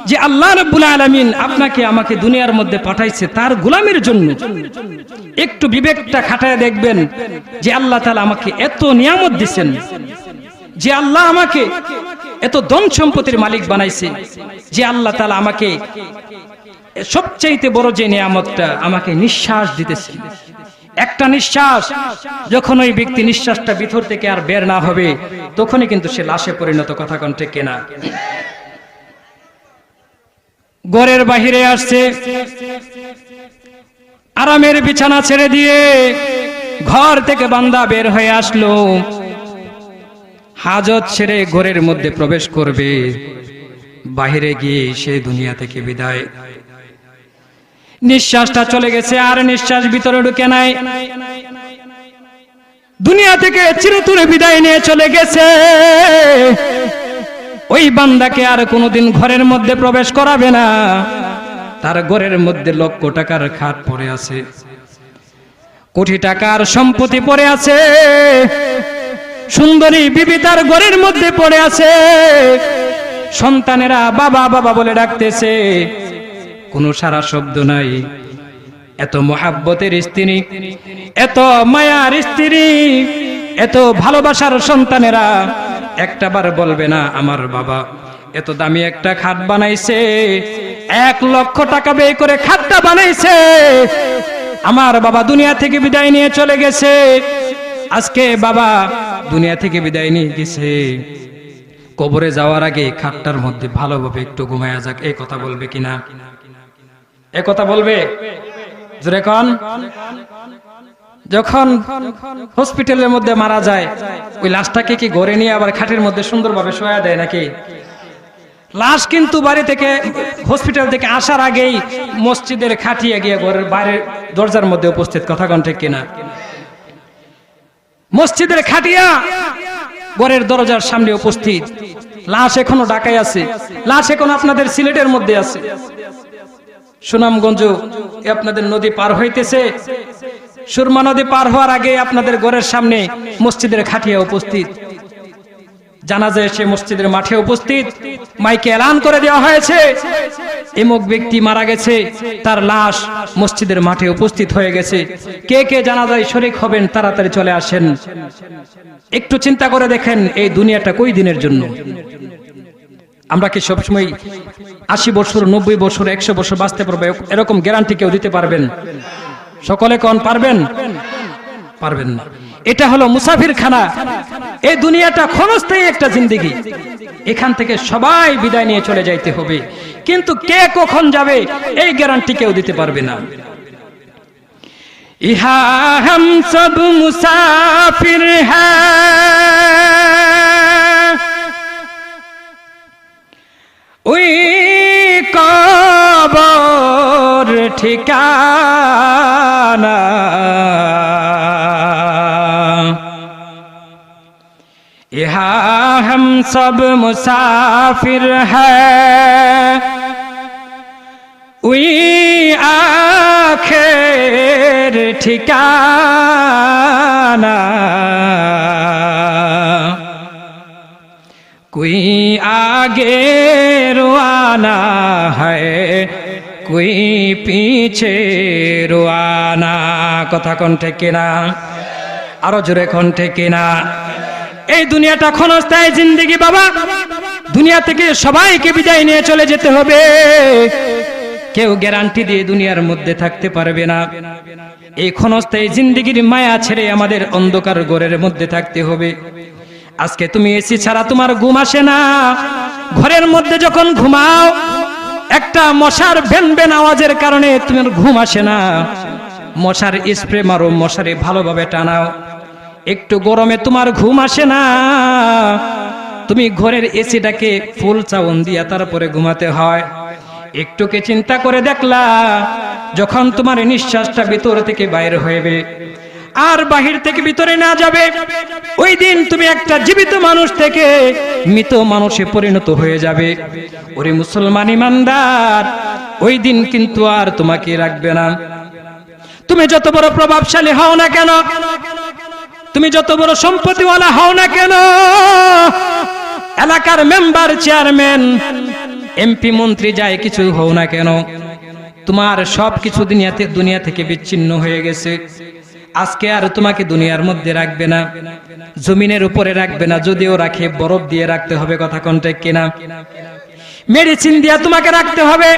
যে আল্লাহ রাব্বুল আলামিন আপনাকে আমাকে দুনিয়ার মধ্যে পাঠাইছে তার গোলামের জন্য। একটু বিবেকটা খাটায় দেখবেন যে আল্লাহ তাআলা আমাকে এত নিয়ামত দিয়েছেন, যে আল্লাহ আমাকে এত ধন সম্পত্তির মালিক বানাইছে, যে আল্লাহ তাআলা আমাকে সবচাইতে বড় যে নিয়ামতটা আমাকে নিঃশ্বাস দিতেছে। একটা নিঃশ্বাস যখন ওই ব্যক্তি নিঃশ্বাসটা ভিতর থেকে আর বের না হবে তখনই কিন্তু সে লাশে পরিণত, কথা কোন ঠিক কিনা? ঘরের বাহিরে আসছে, আরামের বিছানা ছেড়ে দিয়ে ঘর থেকে বান্দা বের হয়ে আসলো, হাজত ছেড়ে ঘরের মধ্যে প্রবেশ করবে, বাহিরে গিয়ে সে দুনিয়া থেকে বিদায়। নিঃশ্বাসটা চলে গেছে, আর নিঃশ্বাস ভিতরে ঢুকে নাই, দুনিয়া থেকে চিরতরে বিদায় নিয়ে চলে গেছে। ওই বান্দাকে আর কোনোদিন ঘরের মধ্যে প্রবেশ করাবে না। তার ঘরের মধ্যে লক্ষ টাকার খাট পড়ে আছে, কোটি টাকার সম্পত্তি পড়ে আছে, সুন্দরী বিবি তার ঘরের মধ্যে পড়ে আছে, সন্তানেরা বাবা বাবা বলে ডাকতেছে, কোনো সারা শব্দ নাই। এত মোহাব্বতের স্ত্রী, এত মায়ার স্ত্রী, এত ভালোবাসার সন্তানেরা একটাবার বলবে না আমার বাবা এত দামি একটা খাট বানাইছে, 1 লক্ষ টাকা ব্যয় করে খাটটা বানাইছে, আমার বাবা দুনিয়া থেকে বিদায় নিয়ে চলে গেছে, আজকে বাবা দুনিয়া থেকে বিদায় নিয়ে গেছে, কবরে যাওয়ার আগে খাটটার মধ্যে ভালোভাবে একটু ঘুমায়া যাক। এই কথা বলবে কিনা? এই কথা বলবে? জোরে কোন? যখন হসপিটালের মধ্যে মারা যায় ওই লাশটাকে কি ঘরে নিয়ে আবার খাটের মধ্যে সুন্দরভাবে শোয়া দেয় নাকি? লাশ কিন্তু বাড়ি থেকে হসপিটাল থেকে আসার আগেই মসজিদের খাটিয়ে গিয়ে ঘরের বাইরে দরজার মধ্যে উপস্থিত, কথা কোন ঠিক কিনা? মসজিদের খাটিয়া ঘরের দরজার সামনে উপস্থিত, লাশ এখনো ঢাকায় আছে, লাশ এখনো আপনাদের সিলেটের মধ্যে আছে, সুনামগঞ্জ আপনাদের নদী পার হইতেছে, সুরমা নদী পার হওয়ার আগে আপনাদের ঘরের সামনে মসজিদের খাটিয়া উপস্থিত, জানাজা এসে মসজিদের মাঠে উপস্থিত, মাইকে এলান করে দেওয়া হয়েছে এমক ব্যক্তি মারা গেছে, তার লাশ মসজিদের মাঠে উপস্থিত হয়ে গেছে। কে কে জানাজায় শরীক হবেন তাড়াতাড়ি চলে আসেন। একটু চিন্তা করে দেখেন এই দুনিয়াটা কই দিনের জন্য? আমরা কি সবসময় 80 বছর 90 বছর 100 বছর বাঁচতে পারবো এরকম গ্যারান্টি কেউ দিতে পারবেন? সকলে কোন পারবেন? পারবেন না। এটা হলো মুসাফির খানা। এই দুনিয়াটা ক্ষণস্থায়ী একটা জিন্দেগি, এখান থেকে সবাই বিদায় নিয়ে চলে যাইতে হবে, কিন্তু কে কখন যাবে এই গ্যারান্টি কেউ দিতে পারবে না। ইহা হাম সব মুসাফির হ্যায়, ওই কবর ঠিকানা, यहाँ हम सब मुसाफिर हैं, वही आखिर ठिकाना, कोई आगे रुआना है, कोई पीछे रुआना, कथा कोन ठीक किना? आरो जोरे कोन ठीक किना? এই দুনিয়াটা ক্ষণস্থায়ী জিন্দেগি বাবা, দুনিয়া থেকে সবাইকে বিদায় নিয়ে চলে যেতে হবে, কেউ গ্যারান্টি দিয়ে দুনিয়ার মধ্যে থাকতে পারবে না। এই ক্ষণস্থায়ী জিন্দেগির মায়া ছেড়ে আমাদের অন্ধকার ঘরের মধ্যে থাকতে হবে। আজকে তুমি এসি ছাড়া তোমার ঘুম আসে না, ঘরের মধ্যে যখন ঘুমাও একটা মশার ভেনভেন আওয়াজের কারণে তোমার ঘুম আসে না, মশার স্প্রে মারো, মশারে ভালোভাবে টানাও, একটু গরমে তোমার ঘুম আসে না, তুমি ঘরের এসিটাকে ফুল চাউন দিয়া তারপরে ঘুমাতে হয়। একটুকে চিন্তা করে দেখলা যখন তোমার নিঃশ্বাসটা ভিতর থেকে বাইরে হইবে আর বাহির থেকে ভিতরে না যাবে, ওই দিন তুমি একটা জীবিত মানুষ থেকে মৃত মানুষে পরিণত হয়ে যাবে। ওরে মুসলমান ইমানদার, ওই দিন কিন্তু আর তোমাকে রাখবে না। তুমি যত বড় প্রভাবশালী হও না কেন, তুমি যত বড় সম্পত্তিওয়ালা হও না কেন, এলাকার মেম্বার চেয়ারম্যান এমপি মন্ত্রী যাই কিছু হও না কেন, তোমার সব কিছু দুনিয়া থেকে বিচ্ছিন্ন হয়ে গেছে। আজকে আর তোমাকে দুনিয়ার মধ্যে রাখবে না, জমিনের উপরে রাখবে না, যদিও রাখে বরফ দিয়ে রাখতে হবে, কথা কোন ঠিক কিনা? মেডিসিন দিয়ে তোমাকে রাখতে হবে,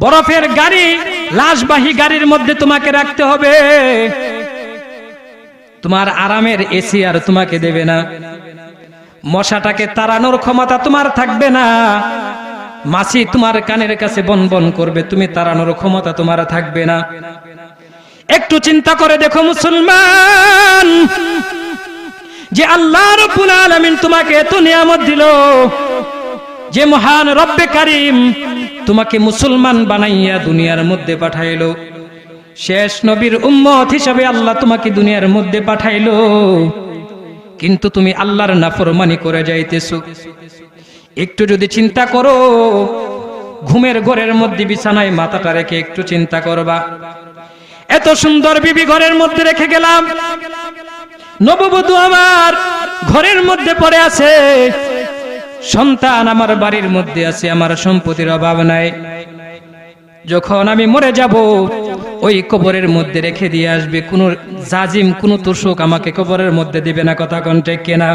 বরফের গাড়ি, লাশবাহী গাড়ির মধ্যে তোমাকে রাখতে হবে। তোমার আরামের এসি আর তোমাকে দেবে না, মশাটাকে তাড়ানোর ক্ষমতা তোমার থাকবে না, মাছি তোমার কানের কাছে বন বন করবে, তুমি তাড়ানোর ক্ষমতা তোমার থাকবে না। একটু চিন্তা করে দেখো মুসলমান, যে আল্লাহ রাব্বুল আলামিন তোমাকে এত নিয়ামত দিল, যে মহান রব্বে কারীম তোমাকে মুসলমান বানাইয়া দুনিয়ার মধ্যে পাঠাইলো, শেষ নবীর উম্মত হিসাবে আল্লাহ তোমাকে দুনিয়ার মধ্যে পাঠাইলো, কিন্তু তুমি আল্লাহর নাফরমানি করে যাইতেছো। একটু যদি চিন্তা করো, ঘুমের ঘরের মধ্যে বিছানায় মাথাটা রেখে একটু চিন্তা করবা, এত সুন্দর বিবি ঘরের মধ্যে রেখে গেলাম, নববধূ আমার ঘরের মধ্যে পড়ে আছে, সন্তান আমার বাড়ির মধ্যে আছে, আমার সম্পত্তির অভাব নাই। যখন আমি মরে যাব, ওই কবরের মধ্যে রেখে দিয়ে আসবে কোন জাজিম, কোন তোষক আমাকে কবরের মধ্যে দিবে না, কথা কোন ঠিক কিনা?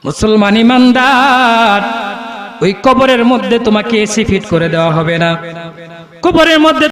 মুসলমান ইমানদার, ওই কবরের মধ্যে তোমাকে এসি ফিট করে দেওয়া হবে না, কবরের মধ্যে